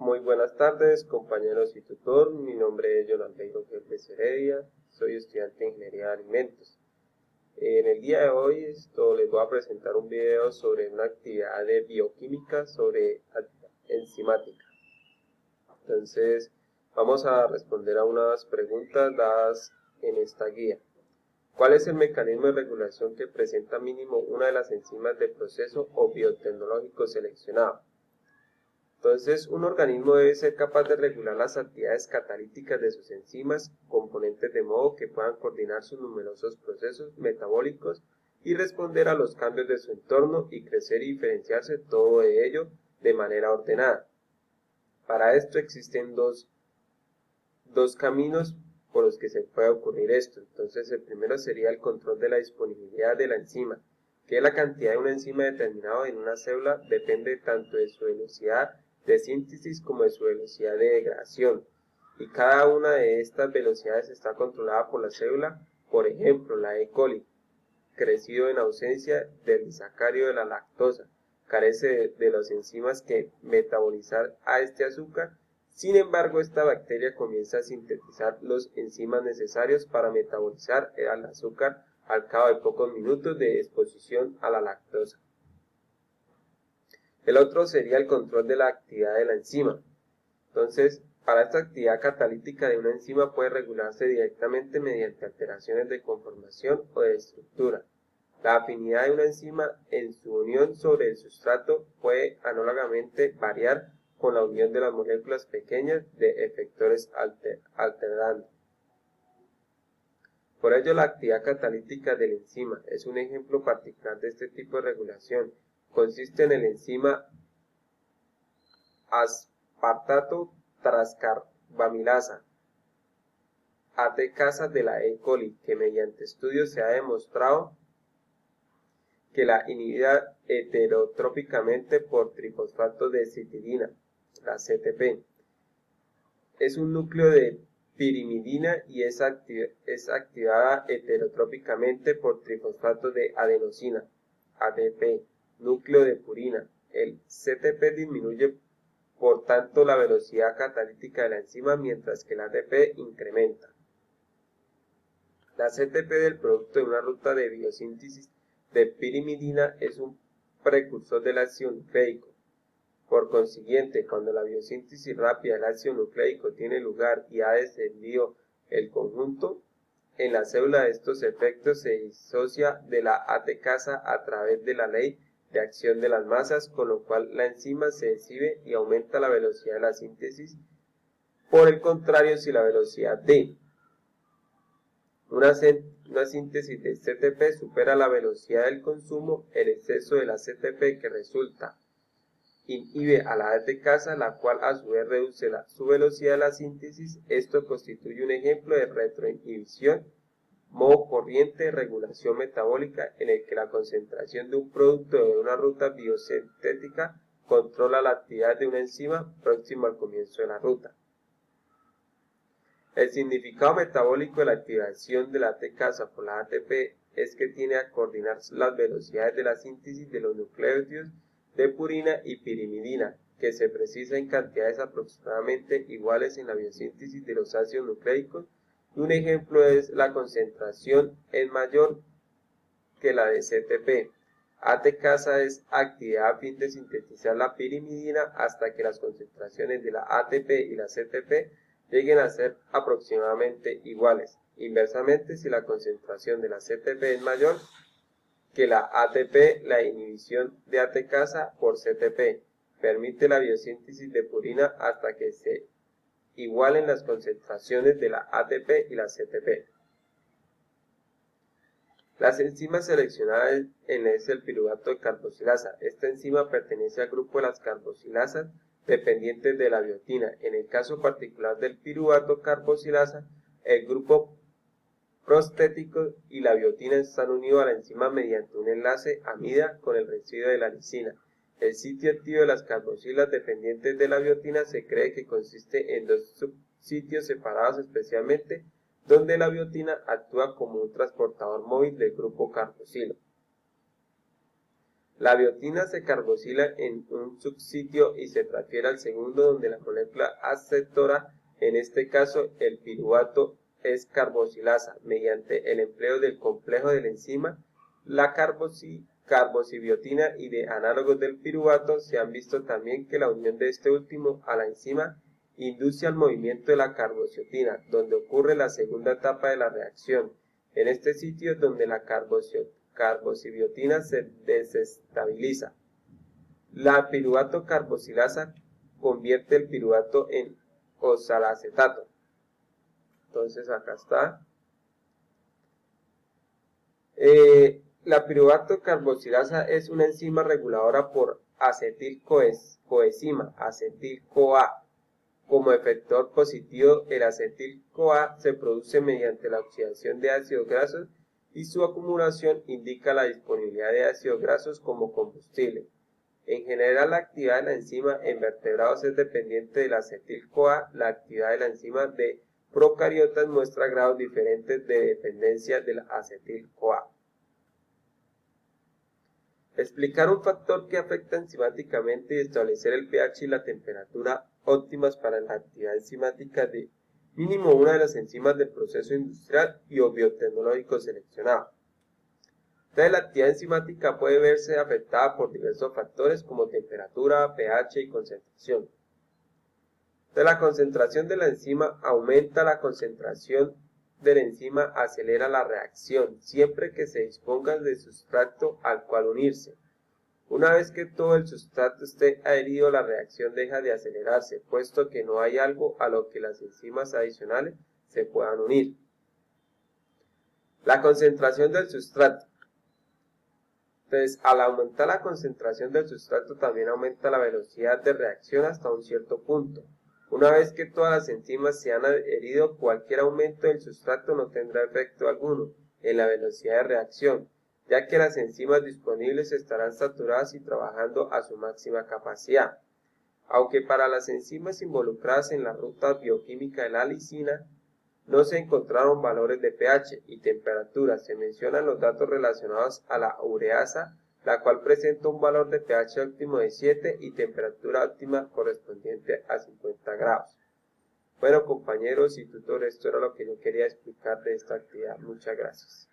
Muy buenas tardes, compañeros y tutor. Mi nombre es Jonaldeiro López Heredia, soy estudiante de Ingeniería de Alimentos. En el día de hoy les voy a presentar un video sobre una actividad de bioquímica sobre enzimática. Entonces, vamos a responder a unas preguntas dadas en esta guía. ¿Cuál es el mecanismo de regulación que presenta mínimo una de las enzimas del proceso o biotecnológico seleccionado? Entonces, un organismo debe ser capaz de regular las actividades catalíticas de sus enzimas, componentes de modo que puedan coordinar sus numerosos procesos metabólicos y responder a los cambios de su entorno y crecer y diferenciarse todo de ello de manera ordenada. Para esto existen dos caminos por los que se puede ocurrir esto. Entonces, el primero sería el control de la disponibilidad de la enzima, que es la cantidad de una enzima determinada en una célula depende tanto de su velocidad de síntesis como de su velocidad de degradación, y cada una de estas velocidades está controlada por la célula. Por ejemplo, la E. coli, crecido en ausencia del disacárido de la lactosa, carece de las enzimas que metabolizar a este azúcar. Sin embargo, esta bacteria comienza a sintetizar los enzimas necesarios para metabolizar el azúcar al cabo de pocos minutos de exposición a la lactosa. El otro sería el control de la actividad de la enzima. Entonces, para esta actividad catalítica de una enzima puede regularse directamente mediante alteraciones de conformación o de estructura. La afinidad de una enzima en su unión sobre el sustrato puede análogamente variar con la unión de las moléculas pequeñas de efectores alterantes. Por ello, la actividad catalítica de la enzima es un ejemplo particular de este tipo de regulación. Consiste en el enzima aspartato transcarbamilasa, ATCasa de la E. coli, que mediante estudios se ha demostrado que la inhibida heterotrópicamente por trifosfato de citidina, la CTP. Es un núcleo de pirimidina y es activada heterotrópicamente por trifosfato de adenosina, ADP, núcleo de purina. El CTP disminuye por tanto la velocidad catalítica de la enzima mientras que el ATP incrementa. La CTP del producto de una ruta de biosíntesis de pirimidina es un precursor del ácido nucleico. Por consiguiente, cuando la biosíntesis rápida del ácido nucleico tiene lugar y ha descendido el conjunto, en la célula de estos efectos se disocia de la ATCasa a través de la ley de acción de las masas, con lo cual la enzima se deshibe y aumenta la velocidad de la síntesis. Por el contrario, si la velocidad de una síntesis de CTP supera la velocidad del consumo, el exceso de la CTP que resulta inhibe a la ATCasa, la cual a su vez reduce su velocidad de la síntesis. Esto constituye un ejemplo de retroinhibición, modo corriente de regulación metabólica en el que la concentración de un producto de una ruta biosintética controla la actividad de una enzima próximo al comienzo de la ruta. El significado metabólico de la activación de la ATCasa por la ATP es que tiene a coordinar las velocidades de la síntesis de los nucleótidos de purina y pirimidina, que se precisa en cantidades aproximadamente iguales en la biosíntesis de los ácidos nucleicos. Un ejemplo es la concentración es mayor que la de CTP. ATCasa es actividad a fin de sintetizar la pirimidina hasta que las concentraciones de la ATP y la CTP lleguen a ser aproximadamente iguales. Inversamente, si la concentración de la CTP es mayor que la ATP, la inhibición de ATCasa por CTP permite la biosíntesis de purina hasta que se igualen las concentraciones de la ATP y la CTP. Las enzimas seleccionadas es el piruvato de carboxilasa. Esta enzima pertenece al grupo de las carboxilasas dependientes de la biotina. En el caso particular del piruvato carboxilasa, el grupo prostético y la biotina están unidos a la enzima mediante un enlace amida con el residuo de la lisina. El sitio activo de las carboxilas dependientes de la biotina se cree que consiste en dos subsitios separados especialmente, donde la biotina actúa como un transportador móvil del grupo carboxilo. La biotina se carboxila en un subsitio y se transfiere al segundo, donde la molécula aceptora, en este caso el piruvato, es carboxilasa. Mediante el empleo del complejo de la enzima, la carboxibiotina y de análogos del piruvato, se han visto también que la unión de este último a la enzima induce al movimiento de la carboxiotina, donde ocurre la segunda etapa de la reacción. En este sitio es donde la carboxibiotina se desestabiliza. La piruvato carboxilasa convierte el piruvato en oxalacetato. Entonces acá está. La piruvato carboxilasa es una enzima reguladora por acetilcoenzima, acetil-CoA. Como efector positivo, el acetil-CoA se produce mediante la oxidación de ácidos grasos y su acumulación indica la disponibilidad de ácidos grasos como combustible. En general, la actividad de la enzima en vertebrados es dependiente del acetil-CoA. La actividad de la enzima de procariotas muestra grados diferentes de dependencia del acetil-CoA. Explicar un factor que afecta enzimáticamente y establecer el pH y la temperatura óptimas para la actividad enzimática de mínimo una de las enzimas del proceso industrial y o biotecnológico seleccionado. Entonces, la actividad enzimática puede verse afectada por diversos factores como temperatura, pH y concentración. Entonces, la concentración de la enzima aumenta, la concentración de la enzima acelera la reacción, siempre que se disponga de sustrato al cual unirse. Una vez que todo el sustrato esté adherido, la reacción deja de acelerarse, puesto que no hay algo a lo que las enzimas adicionales se puedan unir. La concentración del sustrato. Entonces, al aumentar la concentración del sustrato, también aumenta la velocidad de reacción hasta un cierto punto. Una vez que todas las enzimas se han adherido, cualquier aumento del sustrato no tendrá efecto alguno en la velocidad de reacción, ya que las enzimas disponibles estarán saturadas y trabajando a su máxima capacidad. Aunque para las enzimas involucradas en la ruta bioquímica de la lisina no se encontraron valores de pH y temperatura, se mencionan los datos relacionados a la ureasa, la cual presenta un valor de pH óptimo de 7 y temperatura óptima correspondiente a 50 grados. Bueno, compañeros y tutores, esto era lo que yo quería explicar de esta actividad. Muchas gracias.